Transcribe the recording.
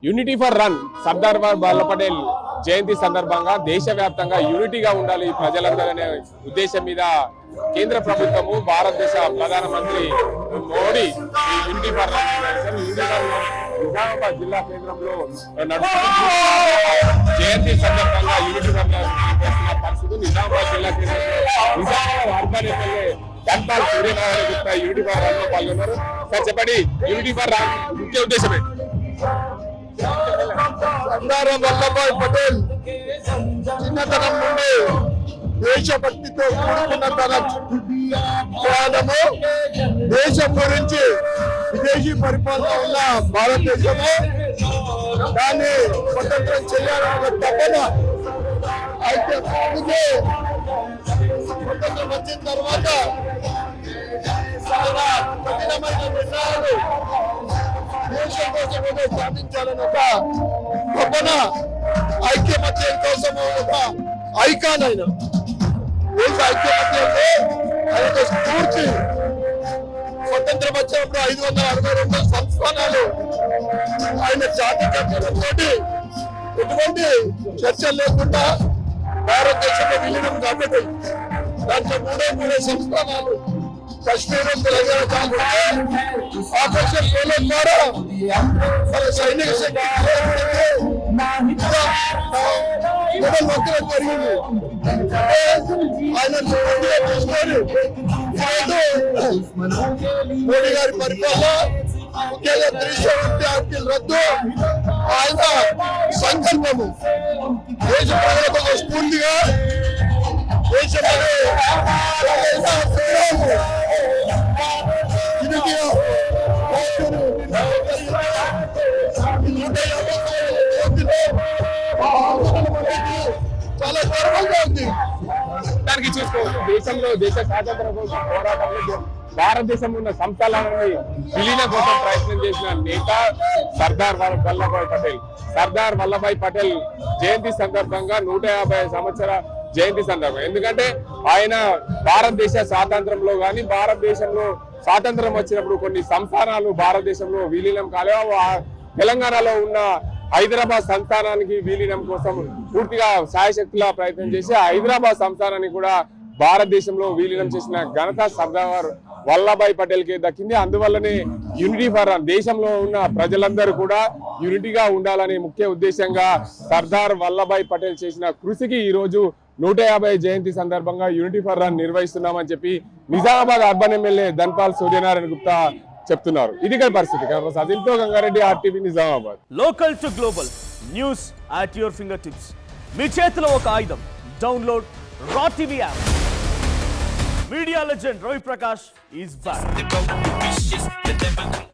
Unity for run Sardar Vallabhbhai Patel జయంతి సందర్భంగా దేశవ్యాప్తంగా యూనిటీగా ఉండాలి ప్రజలందరనే ఉద్దేశం మీద కేంద్ర ప్రభుత్వము భారతదేశ ప్రధానమంత్రి Modi unity for run Nizamabad జిల్లా కేంద్రంలో జయంతి సందర్భంగా యూనిటీ ఫర్ రన్ పరిస్థితి నిజామాబాద్ జిల్లా కేంద్రంలో Nizamabad urban MLA Dhanpal Suryanarayana Gupta unity for run లో పాల్గొన్నారు. సార్ చెప్పండి, యూనిటీ ఫర్ రన్ ముఖ్య ఉద్దేశమే? సర్దార్ వల్లభాయ్ పటేల్ చిన్నతనం నుండి దేశభక్తితో కూడుకున్న తన జ్ఞానము, దేశం గురించి విదేశీ పరిపాలన ఉన్న భారతదేశము దాన్ని స్వతంత్రం చేయాలన్న తపన అయితే స్వతంత్రం వచ్చిన తర్వాత చాలా కఠినమైన నిర్ణయాలు దేశం కోసం ఏదో సాధించాలని ఒక తపన, ఐక్యమత్యం కోసం ఒక ఐకాన్ అయిన దేశ ఐక్యమత్యంలో ఆయన ఒక స్ఫూర్తి. స్వతంత్రం వచ్చినప్పుడు 562 సంస్థానాలు ఆయన జాతి కట్టడంతో ఎటువంటి చర్చలు లేకుండా భారతదేశంలో విలీనం కాబట్టి దాంట్లో 3 సంస్థానాలు కశ్మీర్ తెలంగాణ కాకుండా ఆపరేషన్ పోలో ద్వారా మన సైనిక శక్తి జరిగింది. ఆయన తీసుకొని మోడీ గారి పరిపాలన ముఖ్యంగా 370 ఆర్టికల్ రద్దు ఆయన సంకల్పము దేశ ప్రజలకు ఒక స్ఫూర్తిగా దేశంలో చాలా గర్వంగా ఉంది. దానికి చూసుకోవచ్చు దేశంలో దేశ స్వాతంత్ర కోసం పోరాటంలో భారతదేశంలో ఉన్న సంస్థానాన్ని విలీనం కోసం ప్రయత్నం చేసిన నేత సర్దార్ వల్లభాయ్ పటేల్. సర్దార్ వల్లభాయ్ పటేల్ జయంతి సందర్భంగా 150 సంవత్సర జయంతి సందర్భం. ఎందుకంటే ఆయన భారతదేశ స్వాతంత్రంలో కానీ భారతదేశంలో స్వాతంత్రం వచ్చినప్పుడు కొన్ని సంస్థానాలు భారతదేశంలో విలీనం కాలేవు. తెలంగాణలో ఉన్న హైదరాబాద్ సంస్థానానికి విలీనం కోసం పూర్తిగా సాయశక్తులా ప్రయత్నం చేసి హైదరాబాద్ సంస్థానాన్ని కూడా భారతదేశంలో విలీనం చేసిన ఘనత సర్దార్ వల్లభాయ్ పటేల్ కి దక్కింది. అందువల్లనే యూనిటీ ఫర్ రన్ దేశంలో ఉన్న ప్రజలందరూ కూడా యూనిటీగా ఉండాలనే ముఖ్య ఉద్దేశంగా సర్దార్ వల్లభాయ్ పటేల్ చేసిన కృషికి ఈ రోజు 150 జయంతి సందర్భంగా యూనిటీ ఫర్ రన్ నిర్వహిస్తున్నామని చెప్పి నిజామాబాద్ అర్బన్ ఎమ్మెల్యే ధన్పాల్ సూర్యనారాయణ గుప్తా చెప్తున్నారు. ఇది పరిస్థితి. అదిల్తో Gangareddy, RTV Nizamabad. Local to global news at your fingertips. మీ చేతిలో ఒక ఆయుధం. డౌన్లోడ్ రా TV app. Media legend Ravi Prakash is back.